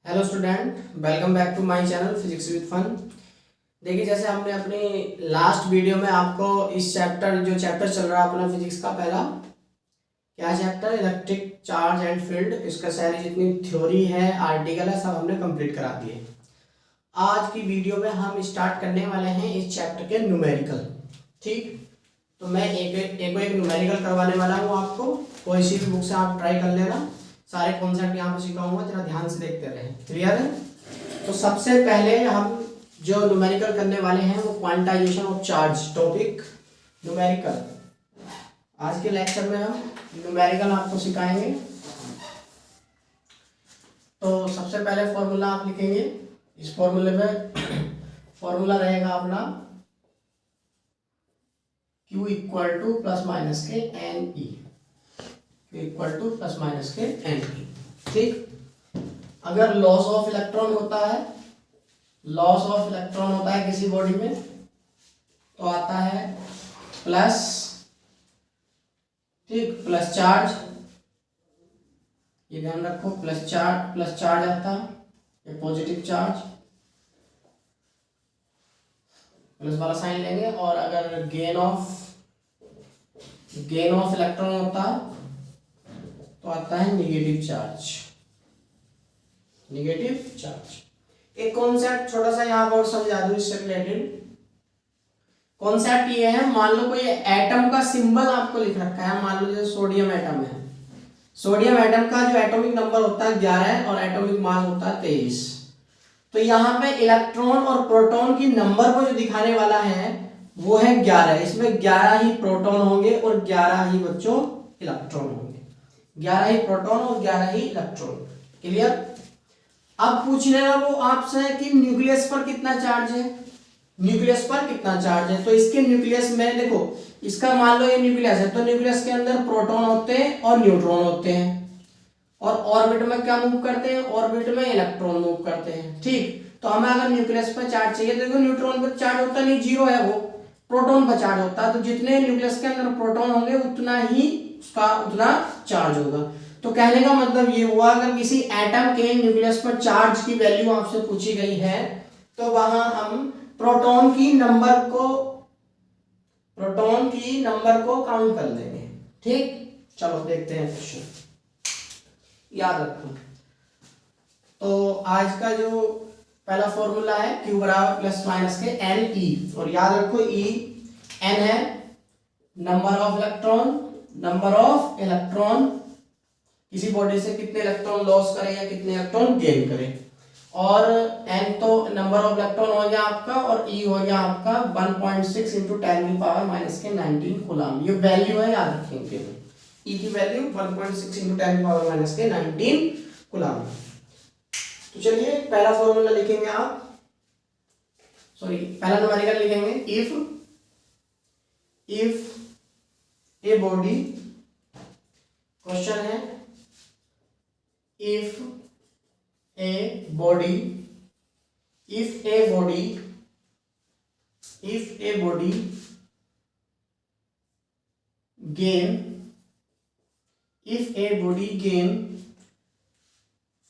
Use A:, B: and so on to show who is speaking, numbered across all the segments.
A: Hello student, welcome back to my channel physics with fun. देखिए, जैसे हमने अपनी लास्ट वीडियो में आपको इस चैप्टर चल रहा है अपना फिजिक्स का पहला क्या chapter, electric charge and field, इसका सारी जितनी थ्योरी है, आर्टिकल है, सब हमने कंप्लीट करा दिए। आज की वीडियो में हम स्टार्ट करने वाले हैं इस चैप्टर के न्यूमेरिकल। ठीक, तो मैं एक न्यूमेरिकल करवाने वाला हूँ आपको। कोई सी भी बुक से आप ट्राई कर लेना। सारे कॉन्सेप्ट यहाँ पे सिखाऊंगा, जरा ध्यान से देखते रहें। क्लियर है? तो सबसे पहले हम जो न्यूमेरिकल करने वाले हैं वो quantization of charge, topic numerical. आज के लेक्चर में हम न्यूमेरिकल आपको सिखाएंगे। तो सबसे पहले फॉर्मूला आप लिखेंगे। इस फॉर्मूले में फॉर्मूला रहेगा अपना Q equal to plus minus के n e, equal to plus minus के एन ई। ठीक, अगर लॉस ऑफ इलेक्ट्रॉन होता है किसी बॉडी में तो आता है प्लस, ठीक, प्लस चार्ज, ये ध्यान रखो, प्लस चार्ज आता है, ये पॉजिटिव चार्ज, प्लस वाला साइन लेंगे। और अगर गेन ऑफ इलेक्ट्रॉन होता तो आता है निगेटिव चार्ज। एक कॉन्सेप्ट छोटा सा यहाँ पर समझा दूं इससे रिलेटेड। कॉन्सेप्ट ये है, मान लो कोई एटम का सिंबल आपको लिख रखा है। मान लो जैसे सोडियम एटम है, सोडियम एटम का जो एटॉमिक नंबर होता है 11 और एटॉमिक मास होता है 23। तो यहाँ पे इलेक्ट्रॉन और प्रोटॉन की नंबर को जो दिखाने वाला है वो है 11। इसमें 11 ही प्रोटॉन होंगे और 11 ही बच्चों इलेक्ट्रॉन होंगे। 11 ही प्रोटॉन और 11 ही इलेक्ट्रॉन। क्लियर? अब पूछने का वो आपसे कि न्यूक्लियस पर कितना चार्ज है। तो इसके न्यूक्लियस में देखो, इसका मान लो ये न्यूक्लियस है, तो न्यूक्लियस के अंदर प्रोटॉन होते हैं और न्यूट्रॉन होते हैं। और ऑर्बिट में क्या मूव करते हैं? ऑर्बिट में इलेक्ट्रॉन मूव करते हैं। ठीक, तो हमें अगर न्यूक्लियस पर चार्ज चाहिए तो देखो न्यूट्रॉन पर चार्ज होता नहीं, जीरो है वो, प्रोटॉन पर चार्ज होता है। तो जितने न्यूक्लियस के अंदर प्रोटॉन होंगे उतना ही उसका उतना चार्ज होगा। तो कहने का मतलब ये हुआ, अगर किसी एटम के न्यूक्लियस पर चार्ज की वैल्यू आपसे पूछी गई है तो वहां हम प्रोटॉन की नंबर को काउंट कर लेंगे। ठीक, चलो देखते हैं क्वेश्चन, याद रखो। तो आज का जो पहला फॉर्मूला है Q बराबर प्लस माइनस के एन ई, और याद रखो E एन है नंबर ऑफ इलेक्ट्रॉन किसी बॉडी से कितने इलेक्ट्रॉन लॉस करे या कितने इलेक्ट्रॉन गेन करे। और n तो नंबर ऑफ इलेक्ट्रॉन हो गया आपका, और E हो गया आपका 1.6 इंटू 10 की पावर माइनस के 19 कूलम। ये वैल्यू है, याद रखेंगे। E की वैल्यू 1.6 इंटू 10 की पावर माइनस के 19 कूलम। तो चलिए पहला फॉर्मूला लिखेंगे आप, पहला न्यूमेरिकल लिखेंगे। इफ ए बॉडी, क्वेश्चन है, if a body gain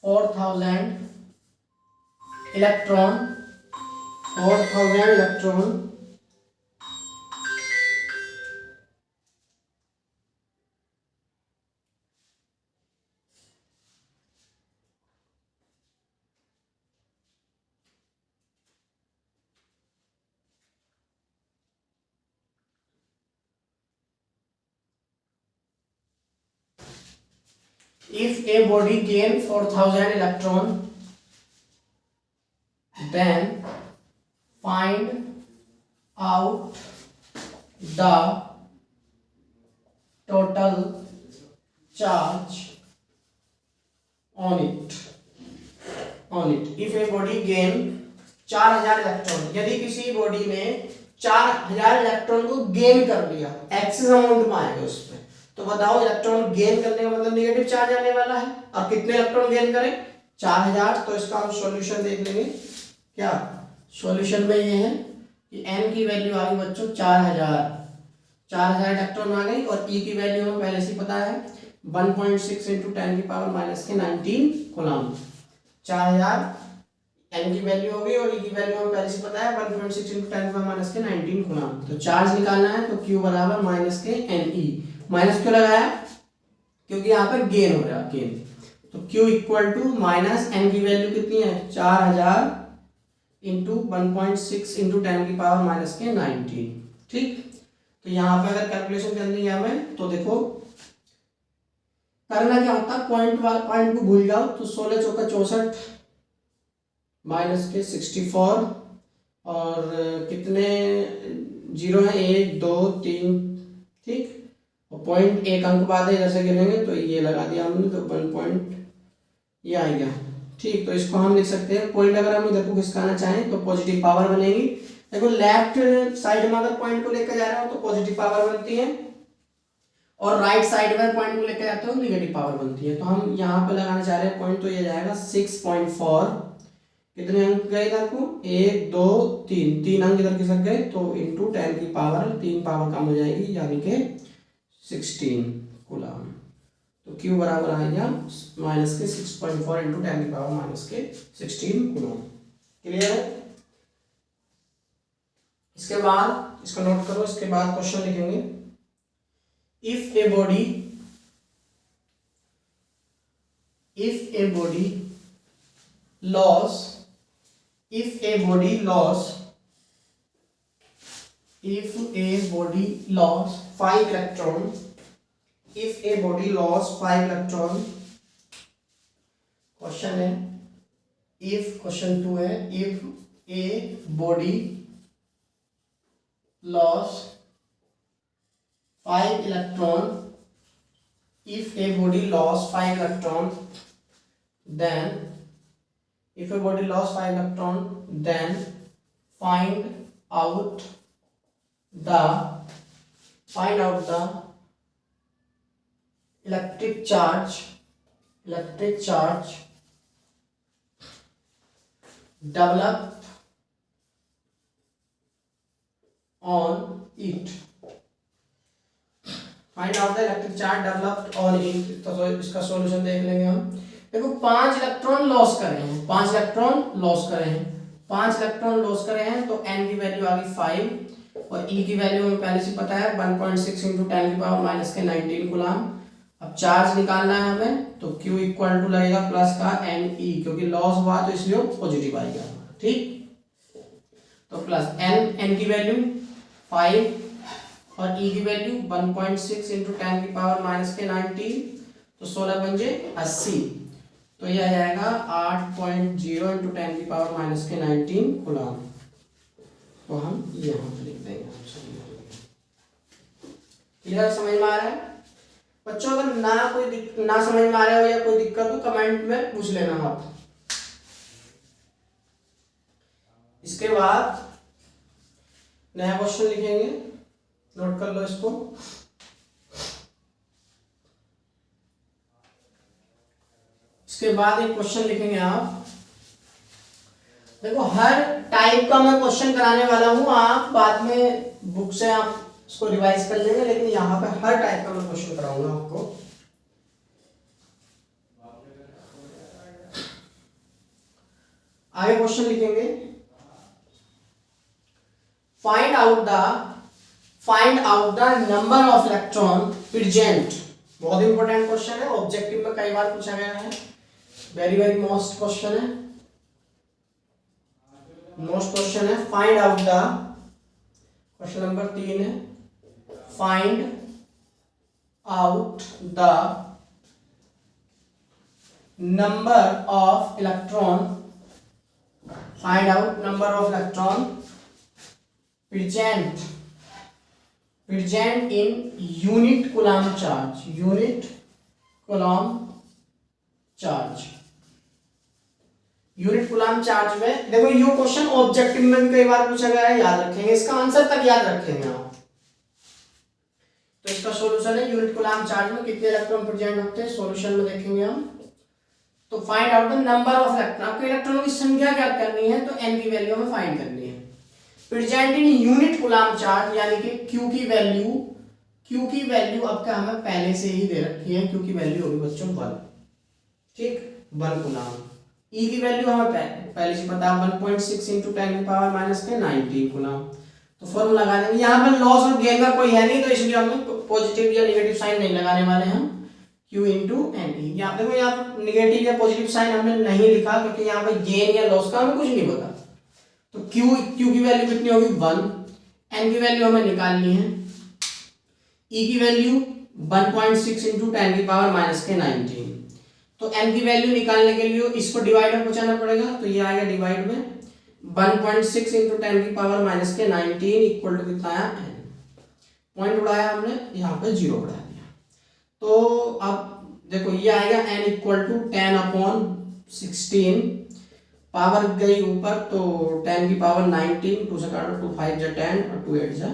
A: 4000 electron if a body gain 4000 electron, then find out the total charge on it. If a body gain 4000 electron, यदि किसी बॉडी ने 4000 इलेक्ट्रॉन को gain कर लिया, excess amount में आएगा उसमें, तो बताओ इलेक्ट्रॉन गेन करने का मतलब नेगेटिव चार्ज आने वाला है। और कितने इलेक्ट्रॉन गेन करें? 4000। तो इसका हम सॉल्यूशन देख लेंगे। क्या सॉल्यूशन में ये है कि n की वैल्यू आ गई बच्चों 4000 इलेक्ट्रॉन आ गई, और E की वैल्यू हमें पहले से पता है 1.6 इंटू 10 की पावर माइनस के 19 कूलम। 4000 एन की वैल्यू होगी और ई की वैल्यू हमें पहले से पता है 1.6 × 10⁻⁻⁹ कूलम। तो चार्ज निकालना है तो Q बराबर माइनस के एन ई। माइनस क्यों लगाया? क्योंकि यहाँ पर गेन हो रहा है, गेन। तो Q equal to minus N की वैल्यू कितनी है 4000 इंटू 1.6 इंटू 10⁻⁻⁹। ठीक, तो यहाँ पे अगर कैलकुलेशन करनी है हमें तो देखो करना क्या होता है, पॉइंट को भूल जाओ तो 16 चौका 64 माइनस के 64 और कितने जीरो है 1 2 3, ठीक, और पॉइंट एक अंक बाद है इधर से गिनेंगे तो ये लगा दिया हमने तो 1 पॉइंट ये आ गया। ठीक, तो इसको हम लिख सकते हैं पॉइंट अगर हम इधर को खिसकाना चाहें तो पॉजिटिव पावर बनेगी। देखो लेफ्ट साइड में अगर पॉइंट को लेकर जा रहे हो तो पॉजिटिव पावर बनती है और राइट साइड में पॉइंट को लेकर जाते हो निगेटिव पावर बनती है। तो हम यहाँ पे लगाना चाह रहे हैं पॉइंट, तो ये जाएगा 6.4। कितने अंक गए इधर को 1 2 3, 3 अंक इधर खिसक गए तो इंटू 10 की पावर 3 पावर कम हो जाएगी यानी कि 16 कूलम। तो Q बराबर आ गया माइनस के 6.4 इंटू 10 की पावर माइनस के 16 कूलम। क्लियर है? इसके बाद इसको नोट करो, इसके बाद क्वेश्चन लिखेंगे if a body loss 5 electron, if a body loss 5 electron, question है if, क्वेश्चन 2 है if a body loss 5 electron, if a body lost 5 electron, then if a body lost 5 electron, then find out the electric charge developed on it. Find out the electric charge developed on it. तो इसका solution देख लेंगे हम। देखो 5 electron loss कर रहे हैं, 5 electron loss कर रहे हैं, 5 इलेक्ट्रॉन लॉस कर रहे हैं तो n की वैल्यू आ गई 5 और e की वैल्यू हमें पहले से पता है 1.6 इंटू 10 की पावर माइनस के 19 कूलम। अब चार्ज निकालना है हमें तो Q इक्वल टू लगेगा प्लस का एन ई, क्योंकि लॉस हुआ तो इसलिए पॉजिटिव आएगा। ठीक, तो प्लस n की वैल्यू 5 और e की वैल्यू 1.6 इंटू 10 की पावर माइनस के 19, तो 16 पंजे 80, तो यह आ जाएगा 8.0 इंटू 10 की पावर माइनस के 19 कूलम। तो हम यहाँ पे लिख देंगे। क्लियर, समझ में आ रहा है बच्चों? अगर ना समझ में आ रहा हो या कोई दिक्कत हो कमेंट में पूछ लेना आप। इसके बाद नया क्वेश्चन लिखेंगे, नोट कर लो इसको। इसके बाद एक क्वेश्चन लिखेंगे आप। देखो हर टाइप का मैं क्वेश्चन कराने वाला हूं, आप बाद में बुक से आप इसको रिवाइज कर लेंगे, लेकिन यहाँ पे हर टाइप का मैं क्वेश्चन कराऊंगा आपको। आगे क्वेश्चन लिखेंगे find out the number of electron present. बहुत इंपॉर्टेंट क्वेश्चन है, ऑब्जेक्टिव में कई बार पूछा गया है, वेरी मोस्ट क्वेश्चन है, मोस्ट क्वेश्चन है। Find out the, question number 3 है, find out the number of electron, find out number of electron present in unit coulomb charge, unit coulomb charge, unit coulomb charge में। देखो ये question objective में भी कई बार पूछा गया है, याद रखेंगे, इसका आंसर तक याद रखेंगे आप। तो इसका सॉल्यूशन है यूनिट कूलम चार्ज में कितने इलेक्ट्रॉन प्रेजेंट होते हैं, सॉल्यूशन में देखेंगे हम। तो find out the number of electron, आपको इलेक्ट्रॉनों की संख्या ज्ञात करनी है तो n की वैल्यू हमें फाइंड करनी है। Present in unit coulomb charge यानी कि Q की वैल्यू अब का हमें पहले से ही दे रखी है, Q की वैल्यू होगी बच्चों 1, ठीक, 1 कूलम। ई की वैल्यू हमें पहले से पता है 1.6 इंटू 10⁻⁻⁹ कूलम। तो फॉर्मूला लगा देंगे। यहाँ पर लॉस और गेन का कोई है नहीं, तो इसलिए हमें पॉजिटिव या नेगेटिव साइन नहीं लगाने वाले हैं हम। Q into N E. यहाँ देखो, यहाँ पर निगेटिव या पॉजिटिव साइन हमने नहीं लिखा क्योंकि यहाँ पे गेन या लॉस का हमें कुछ नहीं पता। तो Q की वैल्यू कितनी होगी 1, n की वैल्यू हमें निकालनी है, E की वैल्यू 1.6 इंटू 10⁻⁻⁹ तो n की वैल्यू निकालने के लिए इसको डिवाइड में पहुंचाना पड़ेगा, तो ये आएगा डिवाइड में 1.6 इंटू 10⁻⁻⁹ इक्वल टू कितना आया n। पॉइंट उड़ाया हमने, यहाँ पे 0 बढ़ा दिया। तो अब देखो ये आएगा n इक्वल टू 10/16, पावर गई ऊपर तो 10 की पावर 19, 2 से काटो 2 5 जा 10 और 2 8 जा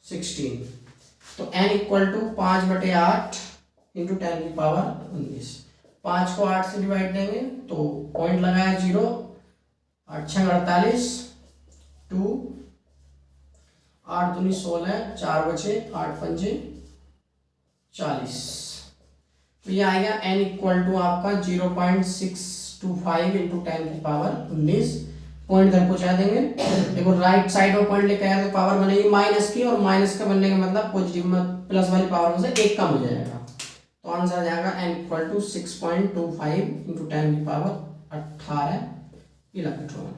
A: 16। तो n इक्वल टू 5/8 इंटू 10 की पावर 19। 5 को 8 से डिवाइड देंगे तो पॉइंट लगाया 0, 8 6 48, 2 8 दूनी 16, 4 बचे 8 पंजे 40। तो ये आएगा n इक्वल टू आपका 0.625 इंटू 10 की पावर 19। पॉइंट इधर पहुंचा देंगे। देखो राइट साइड में पॉइंट लेके आया तो पावर बनेगी माइनस की, और माइनस का बनने का मतलब पॉजिटिव में प्लस वाली पावर में से एक कम हो जाएगा। तो आंसर आ जाएगा n इक्वल टू 6.25 इंटू 10 की पावर 18 इलेक्ट्रॉन।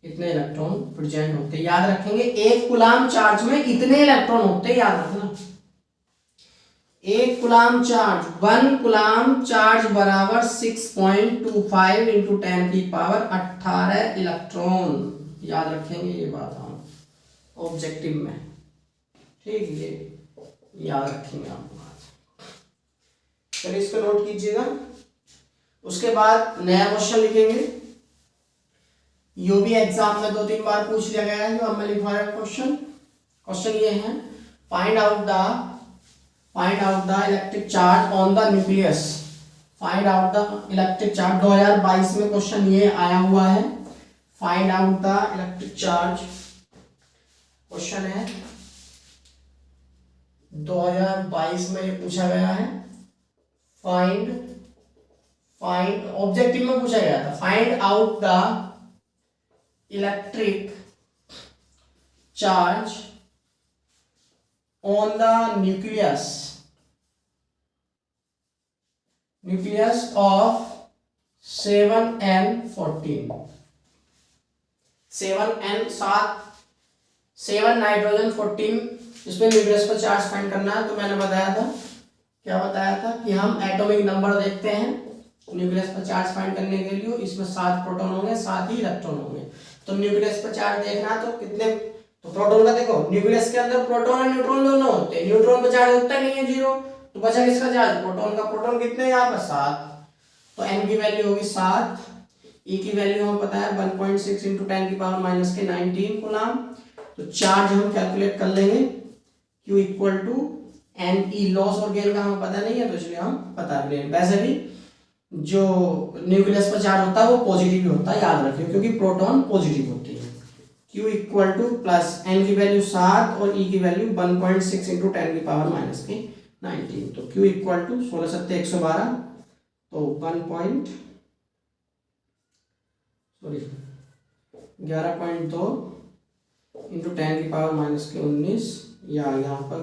A: इतने इलेक्ट्रॉन प्रेजेंट होते हैं, याद रखेंगे। एक कूलाम चार्ज में इतने इलेक्ट्रॉन होते हैं, याद रखना। एक कूलाम चार्ज, 1 कूलाम चार्ज बराबर 6.25 इंटू 10 की पावर 18 इलेक्ट्रॉन। याद रखेंगे ये बात हम ऑब्जेक्टिव में, ठीक है, ये याद रखेंगे आप। चलिए इसको नोट कीजिएगा। उसके बाद नया क्वेश्चन लिखेंगे। यो भी एग्जाम में 2-3 बार पूछ लिया गया है, जो हमने लिखवाया क्वेश्चन ये है, find out the electric charge on the nucleus. Find out the electric charge 2022 में क्वेश्चन ये आया हुआ है। Find out the electric charge question है 2022 में ये पूछा गया है। फाइंड ऑब्जेक्टिव में पूछा गया था, find out the electric charge on the nucleus of 7n14। 7 nitrogen 14, इसमें न्यूक्लियस पर चार्ज फाइंड करना है। तो मैंने बताया था, क्या बताया था कि हम एटॉमिक नंबर देखते हैं न्यूक्लियस पर चार्ज फाइंड करने के लिए। इसमें 7 प्रोटॉन होंगे, 7 ही इलेक्ट्रॉन होंगे। तो न्यूक्लियस पर चार्ज देखना तो कितने, तो प्रोटॉन का देखो, न्यूक्लियस के अंदर प्रोटॉन और न्यूट्रॉन दोनों होते हैं। न्यूट्रॉन पर चार्ज होता नहीं है 0, तो बचा किसका चार्ज, प्रोटॉन का। प्रोटॉन कितने यहाँ पर 7, तो n की वैल्यू होगी 7। E की वैल्यू हमें पता है 1.6 इंटू 10 की पावर -19 कूलम। तो चार्ज हम कैलकुलेट कर लेंगे, Q equal to N E. Loss और गेन का हमें पता नहीं है, तो इसलिए हम बता रहे हैं। वैसे भी जो न्यूक्लियस पर चार्ज होता है वो पॉजिटिव ही होता है, याद रखिए, क्योंकि प्रोटॉन पॉजिटिव होती है। Q equal to plus n की वैल्यू 7 और E की वैल्यू 1.6 इंटू 10 की पावर -19। तो Q इक्वल टू 16 7 112, तो 11.2 इंटू 10 की पावर -19, या यहाँ पर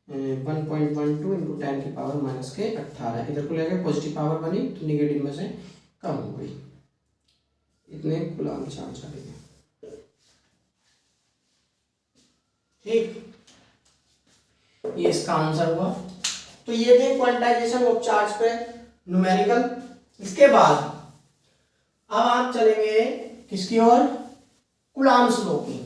A: 1.12 इंटू 10 की पावर -18। इधर को लेकर पॉजिटिव पावर बनी तो निगेटिव में से कम हो गई। इतने कूलम चार्ज आ गए, ठीक। ये इसका आंसर हुआ। तो ये थे क्वांटाइजेशन ऑफ चार्ज पे न्यूमेरिकल। इसके बाद अब आप चलेंगे किसकी ओर, कूलम्स लॉ की।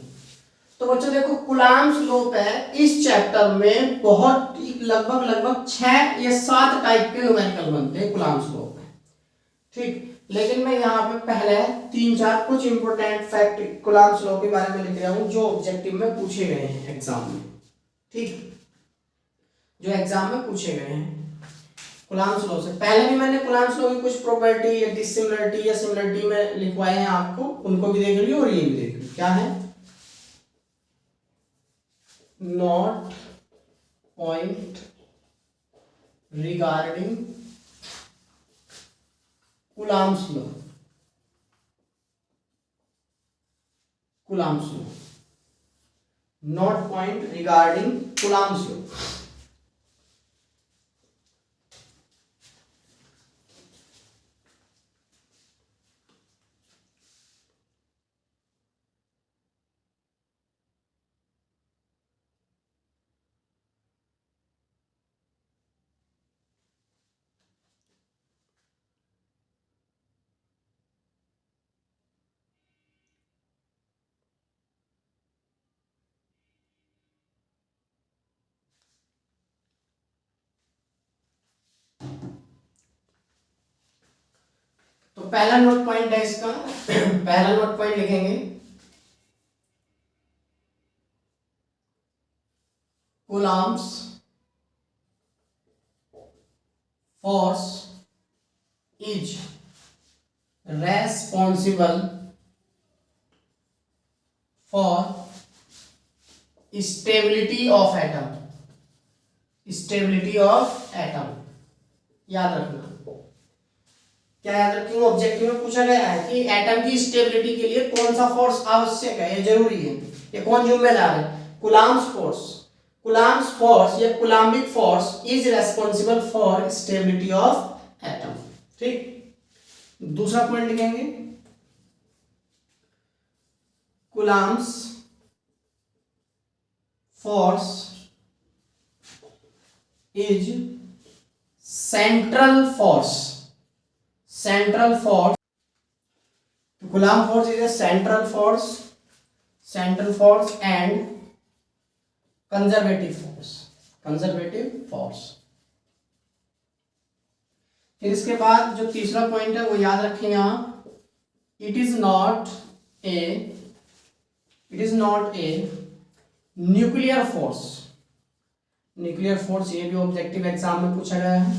A: तो बच्चों देखो, कूलम्स लॉ पे इस चैप्टर में बहुत लगभग 6 या 7 टाइप के न्यूमेरिकल बनते हैं कूलम्स लॉ पे, ठीक। लेकिन मैं यहाँ पे पहले 3-4 कुछ इंपोर्टेंट फैक्ट कूलम्स लॉ के बारे में लिख रहा हूँ, जो ऑब्जेक्टिव में पूछे गए हैं एग्जाम में, ठीक, जो एग्जाम में पूछे गए हैं कूलम्स लॉ से। पहले भी मैंने कूलम्स लॉ की कुछ प्रॉपर्टी या डिसिमिलरिटी या सिमिलरिटी में लिखवाए हैं आपको, उनको भी देख लियो और ये भी देख लियो। क्या है, not point regarding Coulomb's law, Coulomb's law, note point regarding Coulomb's law. तो पहला नोट पॉइंट है इसका, पहला नोट पॉइंट लिखेंगे Coulomb's force is responsible for stability of atom, stability of atom. याद रखना, क्या याद रखेंगे, ऑब्जेक्टिव में पूछा गया है कि एटम की स्टेबिलिटी के लिए कौन सा फोर्स आवश्यक है, ये जरूरी है, ये कौन जिम्मेदार है, कूलॉम्स फोर्स। कूलॉम्स फोर्स या Coulombic force is responsible for stability of atom. ठीक, दूसरा पॉइंट लिखेंगे Coulomb's force is central force, central force, coulomb force is a central force, central force and conservative force, conservative force. फिर इसके बाद जो तीसरा point है वो याद रखें आप, it is not a nuclear force, nuclear force ये भी ऑब्जेक्टिव एग्जाम में पूछा गया है,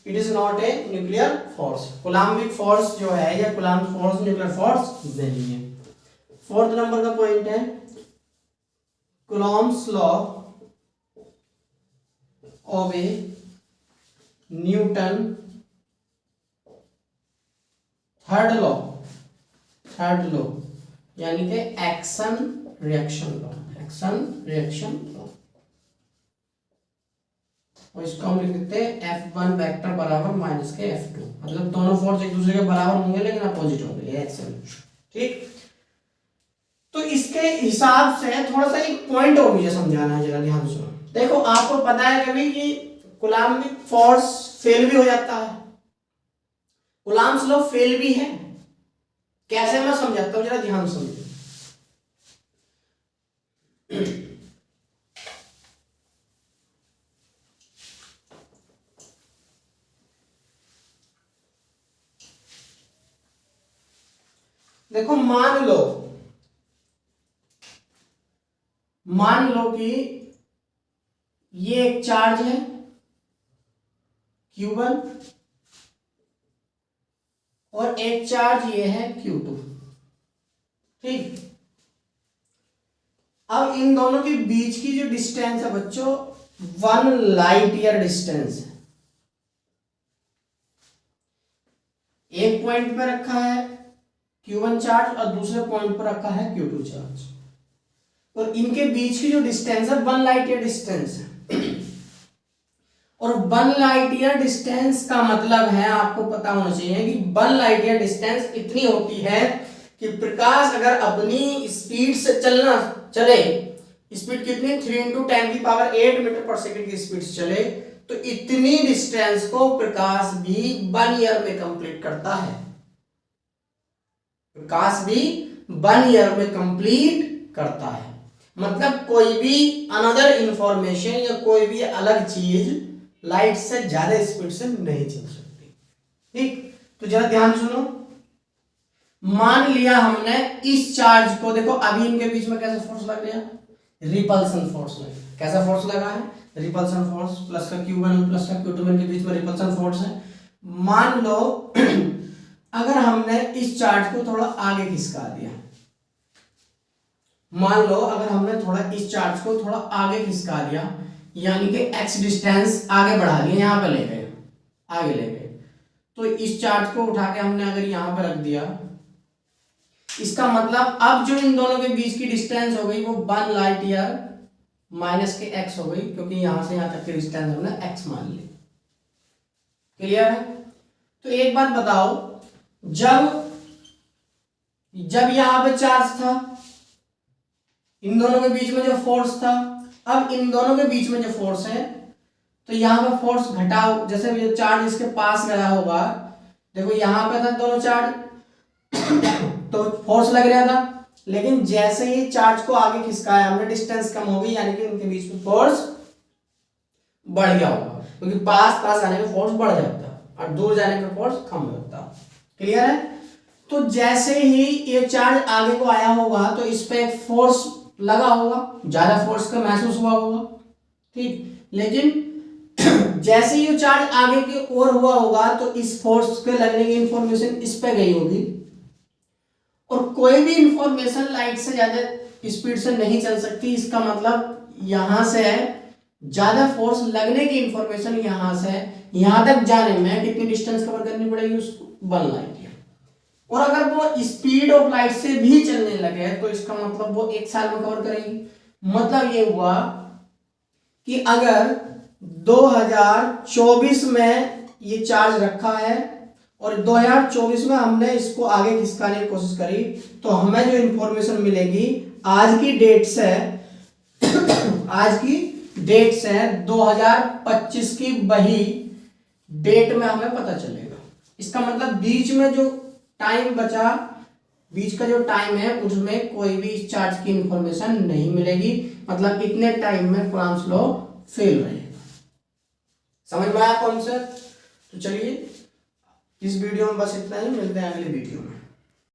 A: it is not a nuclear force. Coulombic force जो है या कूलम्ब फोर्स न्यूक्लियर फोर्स नहीं है। फोर्थ नंबर का पॉइंट है Coulomb's law of A Newton, third law यानी कि action reaction law, action reaction law. और इसको हम लिख देते हैं F1 वेक्टर बराबर माइनस के F2, मतलब दोनों फोर्स एक दूसरे के बराबर होंगे लेकिन अपोजिट होंगे, ये एक्शन। ठीक, तो इसके हिसाब से थोड़ा सा एक पॉइंट और मुझे समझाना है, जरा ध्यान सुनो। देखो आपको पता है कभी कि कूलम्बिक फोर्स फेल भी हो जाता है, कूलम्ब्स लॉ फेल भी है, कैसे मैं समझाता हूं, जरा ध्यान समझो। देखो मान लो कि ये एक चार्ज है Q1 और एक चार्ज ये है Q2। ठीक, अब इन दोनों के बीच की जो डिस्टेंस है बच्चों 1 लाइट ईयर डिस्टेंस है। एक पॉइंट पे रखा है Q1 चार्ज और दूसरे पॉइंट पर रखा है Q2 चार्ज, और इनके बीच की जो डिस्टेंस है 1 लाइट ईयर डिस्टेंस है। और 1 लाइट ईयर डिस्टेंस का मतलब है, आपको पता होना चाहिए कि 1 लाइट ईयर डिस्टेंस इतनी होती है कि प्रकाश अगर अपनी स्पीड से चले, स्पीड कितनी 3 × 10⁸ मीटर पर सेकंड की स्पीड से चले, तो इतनी डिस्टेंस को प्रकाश भी 1 ईयर में कंप्लीट करता है, प्रकाश भी 1 ईयर में कंप्लीट करता है। मतलब कोई भी अनदर इंफॉर्मेशन या कोई भी अलग चीज लाइट से ज्यादा स्पीड से नहीं चल सकती। ठीक, तो जरा ध्यान सुनो, मान लिया हमने इस चार्ज को, देखो अभी इनके बीच में कैसा फोर्स लग गया, रिपल्सन फोर्स लगा। कैसा फोर्स लगा है, रिपल्सन फोर्स, प्लस का Q1 प्लस का Q2 के बीच में रिपल्सन फोर्स है। मान लो अगर हमने इस चार्ज को थोड़ा आगे खिसका दिया, मान लो अगर हमने थोड़ा इस चार्ज को थोड़ा आगे खिसका दिया, यानी कि x डिस्टेंस आगे बढ़ा दिया, यहां पे ले गए, आगे ले गए, तो इस चार्ज को उठा के हमने अगर यहाँ पर रख दिया, इसका मतलब अब जो इन दोनों के बीच की डिस्टेंस हो गई वो 1 लाइट ईयर माइनस के x हो गई, क्योंकि यहां से यहां तक की डिस्टेंस हमने x मान ली। क्लियर है? तो एक बात बताओ, जब यहां पे चार्ज था, इन दोनों के बीच में जो फोर्स था, अब इन दोनों के बीच में जो फोर्स है, तो यहां पे फोर्स घटाओ, जैसे ये चार्ज इसके पास गया होगा, देखो यहां पे था दोनों चार्ज तो फोर्स लग रहा था, लेकिन जैसे ही चार्ज को आगे खिसकाया हमने, डिस्टेंस कम हो गई, यानी कि उनके बीच में फोर्स बढ़ गया होगा, क्योंकि पास पास आने में फोर्स बढ़ जाता और दूर जाने में फोर्स कम होता। क्लियर है? तो जैसे ही ये चार्ज आगे को आया होगा तो इस पे एक फोर्स लगा होगा, ज्यादा फोर्स का महसूस हुआ होगा, ठीक। लेकिन जैसे ही ये चार्ज आगे की ओर हुआ होगा तो इस फोर्स के लगने की इंफॉर्मेशन इस पे गई होगी, और कोई भी इंफॉर्मेशन लाइट से ज्यादा स्पीड से नहीं चल सकती। इसका मतलब यहां से ज्यादा फोर्स लगने की इंफॉर्मेशन यहां से यहां तक जाने में कितनी डिस्टेंस कवर करनी पड़ेगी उसको, 1 लाइट ईयर। और अगर वो स्पीड ऑफ लाइट से भी चलने लगे तो इसका मतलब वो 1 साल में कवर करेगी। मतलब ये हुआ कि अगर 2024 में ये चार्ज रखा है और 2024 में हमने इसको आगे खिसकाने की कोशिश करी, तो हमें जो इंफॉर्मेशन मिलेगी आज की डेट से आज की डेट से 2025 की वही डेट में हमें पता चलेगा। इसका मतलब बीच में जो टाइम बचा, बीच का जो टाइम है उसमें कोई भी इस चार्ज की इंफॉर्मेशन नहीं मिलेगी, मतलब इतने टाइम में कूलम्ब्स लॉ फेल रहेगा। समझ में आया कॉन्सेप्ट? तो चलिए इस वीडियो में बस इतना ही, मिलते हैं अगले वीडियो में।